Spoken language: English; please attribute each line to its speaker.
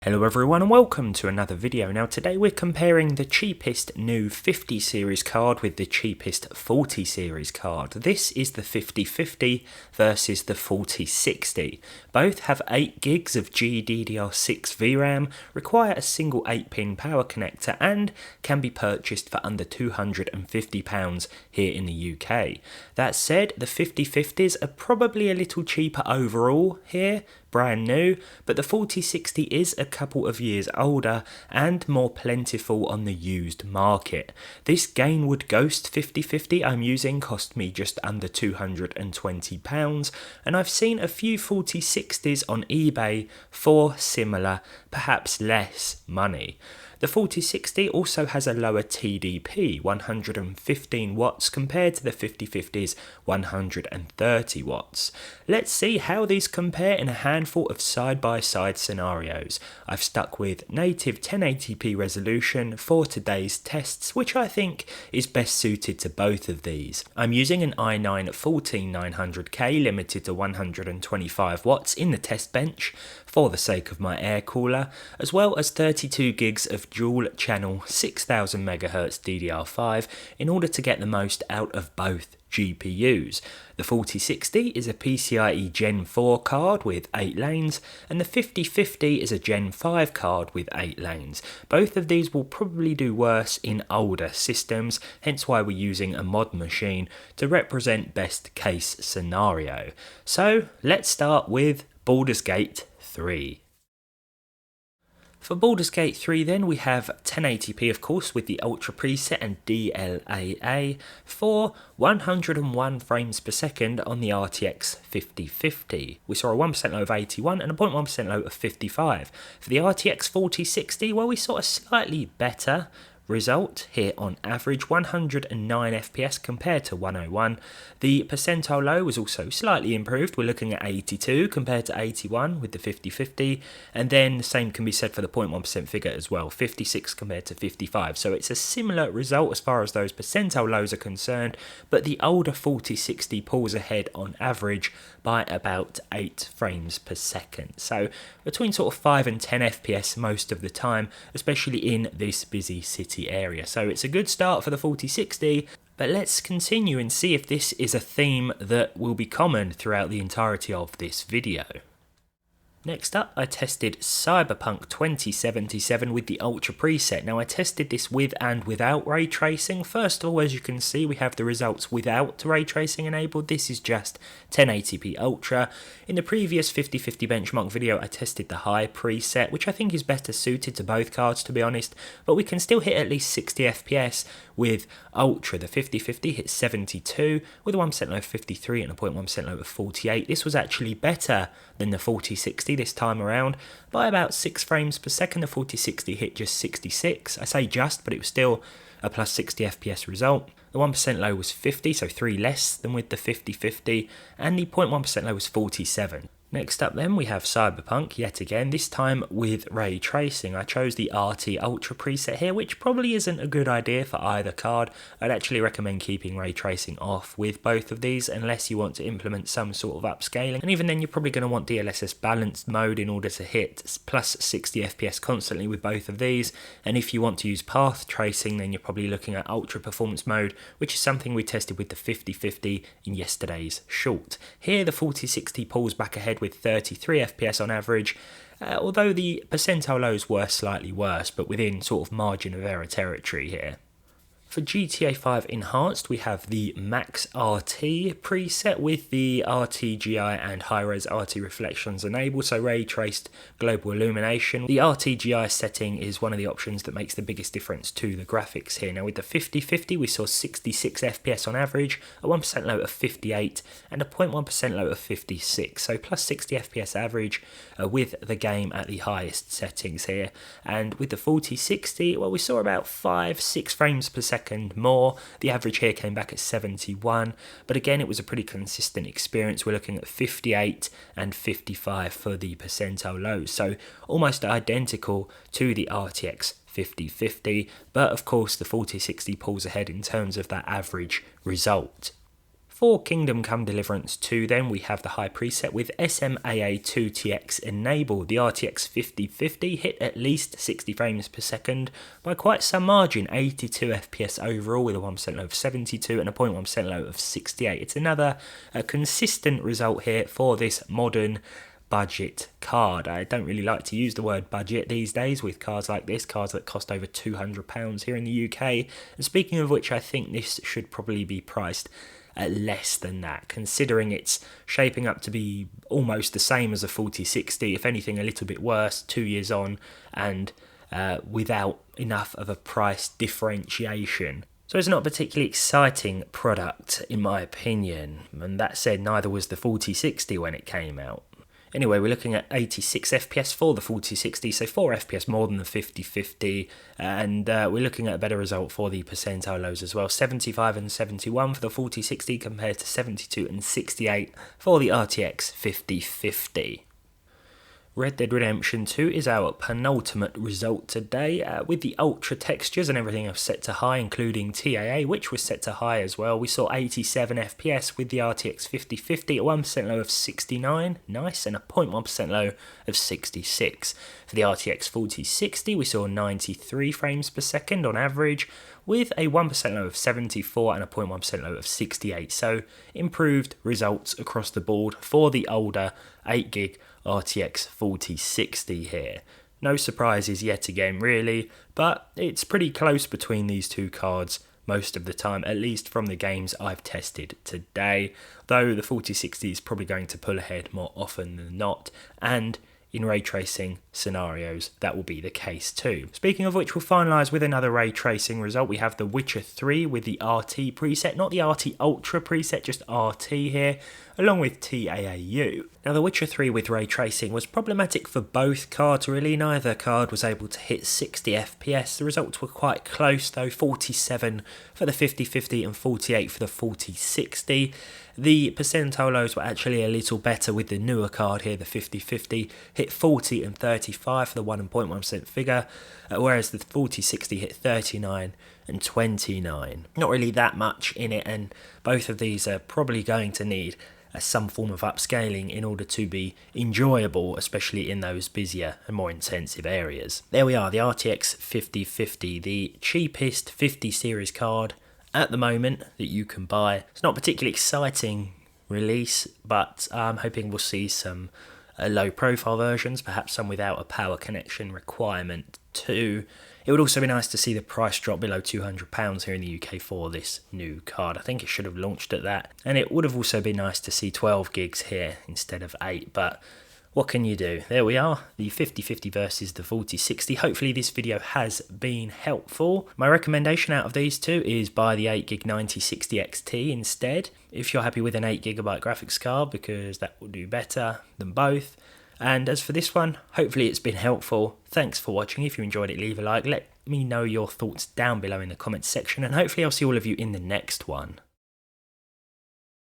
Speaker 1: Hello everyone and welcome to another video. Now today we're comparing the cheapest new 50 series card with the cheapest 40 series card. This is the 5050 versus the 4060. Both have 8 gigs of GDDR6 VRam, require a single 8-pin power connector and can be purchased for under £250 here in the UK. That said, the 5050s are probably a little cheaper overall here, brand new, but the 4060 is a couple of years older and more plentiful on the used market. This Gainwood Ghost 5050 I'm using cost me just under £220, and I've seen a few 4060s on eBay for similar, perhaps less money. The 4060 also has a lower TDP, 115 watts, compared to the 5050's 130 watts. Let's see how these compare in a handful of side-by-side scenarios. I've stuck with native 1080p resolution for today's tests, which I think is best suited to both of these. I'm using an i9-14900K limited to 125 watts in the test bench for the sake of my air cooler, as well as 32 gigs of dual channel 6000 MHz DDR5 in order to get the most out of both GPUs. The 4060 is a PCIe Gen 4 card with 8 lanes, and the 5050 is a Gen 5 card with 8 lanes. Both of these will probably do worse in older systems, hence why we're using a mod machine to represent best case scenario. So let's start with Baldur's Gate 3. For Baldur's Gate 3 then, we have 1080p of course with the Ultra preset and DLAA for 101 frames per second on the RTX 5050. We saw a 1% low of 81 and a 0.1% low of 55. For the RTX 4060, well, we saw a slightly better result here on average, 109 FPS compared to 101. The percentile low was also slightly improved. We're looking at 82 compared to 81 with the 5050, and then the same can be said for the 0.1% figure as well, 56 compared to 55. So it's a similar result as far as those percentile lows are concerned, but the older 4060 pulls ahead on average by about 8 frames per second. So between sort of 5 and 10 FPS most of the time, especially in this busy city area. So it's a good start for the 4060, but let's continue and see if this is a theme that will be common throughout the entirety of this video. Next up, I tested Cyberpunk 2077 with the Ultra preset. Now I tested this with and without ray tracing. First of all, as you can see, we have the results without ray tracing enabled. This is just 1080p Ultra. In the previous 5050 benchmark video, I tested the high preset, which I think is better suited to both cards, to be honest, but we can still hit at least 60 FPS with Ultra. The 5050 hit 72 with a 1% low of 53 and a 0.1% low of 48. This was actually better than the 4060 this time around by about 6 frames per second. The 4060 hit just 66. I say just, but it was still a plus 60 FPS result. The 1% low was 50, so 3 less than with the 5050, and the 0.1% low was 47. Next up then, we have Cyberpunk yet again, this time with ray tracing. I chose the RT Ultra preset here, which probably isn't a good idea for either card. I'd actually recommend keeping ray tracing off with both of these unless you want to implement some sort of upscaling. And even then, you're probably going to want DLSS balanced mode in order to hit plus 60 FPS constantly with both of these. And if you want to use path tracing, then you're probably looking at ultra performance mode, which is something we tested with the 5050 in yesterday's short. Here, the 4060 pulls back ahead with 33 FPS on average, although the percentile lows were slightly worse, but within sort of margin of error territory here. For GTA 5 Enhanced, we have the Max RT preset with the RTGI and high-res RT reflections enabled, so ray-traced global illumination. The RTGI setting is one of the options that makes the biggest difference to the graphics here. Now with the 5050, we saw 66 FPS on average, a 1% low of 58, and a 0.1% low of 56, so plus 60 FPS average with the game at the highest settings here. And with the 4060, well, we saw about 5-6 frames per second more. The average here came back at 71, but again it was a pretty consistent experience. We're looking at 58 and 55 for the percentile lows, so almost identical to the RTX 5050, but of course the 4060 pulls ahead in terms of that average result. For Kingdom Come Deliverance 2 then, we have the high preset with SMAA2TX enabled. The RTX 5050 hit at least 60 frames per second by quite some margin, 82 FPS overall with a 1% low of 72 and a 0.1% low of 68. It's another consistent result here for this modern budget card. I don't really like to use the word budget these days with cards like this, cards that cost over £200 here in the UK. And speaking of which, I think this should probably be priced at less than that, considering it's shaping up to be almost the same as a 4060, if anything a little bit worse 2 years on, and without enough of a price differentiation. So it's not a particularly exciting product in my opinion, and that said, neither was the 4060 when it came out. Anyway, we're looking at 86 FPS for the 4060, so 4 FPS more than the 5050, and we're looking at a better result for the percentile lows as well. 75 and 71 for the 4060 compared to 72 and 68 for the RTX 5050. Red Dead Redemption 2 is our penultimate result today, with the ultra textures and everything else set to high, including TAA, which was set to high as well. We saw 87 FPS with the RTX 5050, a 1% low of 69, nice, and a 0.1% low of 66. For the RTX 4060, we saw 93 frames per second on average, with a 1% low of 74 and a 0.1% low of 68. So improved results across the board for the older 8GB RTX 4060 here. No surprises yet again really, but it's pretty close between these two cards most of the time, at least from the games I've tested today, though the 4060 is probably going to pull ahead more often than not, and in ray tracing scenarios that will be the case too. Speaking of which, we'll finalise with another ray tracing result. We have the Witcher 3 with the RT preset, not the RT Ultra preset, just RT here, along with TAAU. Now the Witcher 3 with ray tracing was problematic for both cards really. Neither card was able to hit 60 FPS. The results were quite close though, 47 for the 5050 and 48 for the 4060. The percentile lows were actually a little better with the newer card here, the 5050, hit 40 and 35 for the 1.1% figure, whereas the 4060 hit 39 and 29. Not really that much in it, and both of these are probably going to need some form of upscaling in order to be enjoyable, especially in those busier and more intensive areas. There we are, the RTX 5050, the cheapest 50 series card at the moment that you can buy. It's not a particularly exciting release, but I'm hoping we'll see some low profile versions, perhaps some without a power connection requirement too. It would also be nice to see the price drop below £200 here in the UK for this new card. I think it should have launched at that, and it would have also been nice to see 12 gigs here instead of 8, but what can you do? There we are, the 5050 versus the 4060. Hopefully this video has been helpful. My recommendation out of these two is buy the 8GB 9060 XT instead, if you're happy with an 8GB graphics card, because that will do better than both. And as for this one, hopefully it's been helpful. Thanks for watching. If you enjoyed it, leave a like. Let me know your thoughts down below in the comments section, and hopefully I'll see all of you in the next one.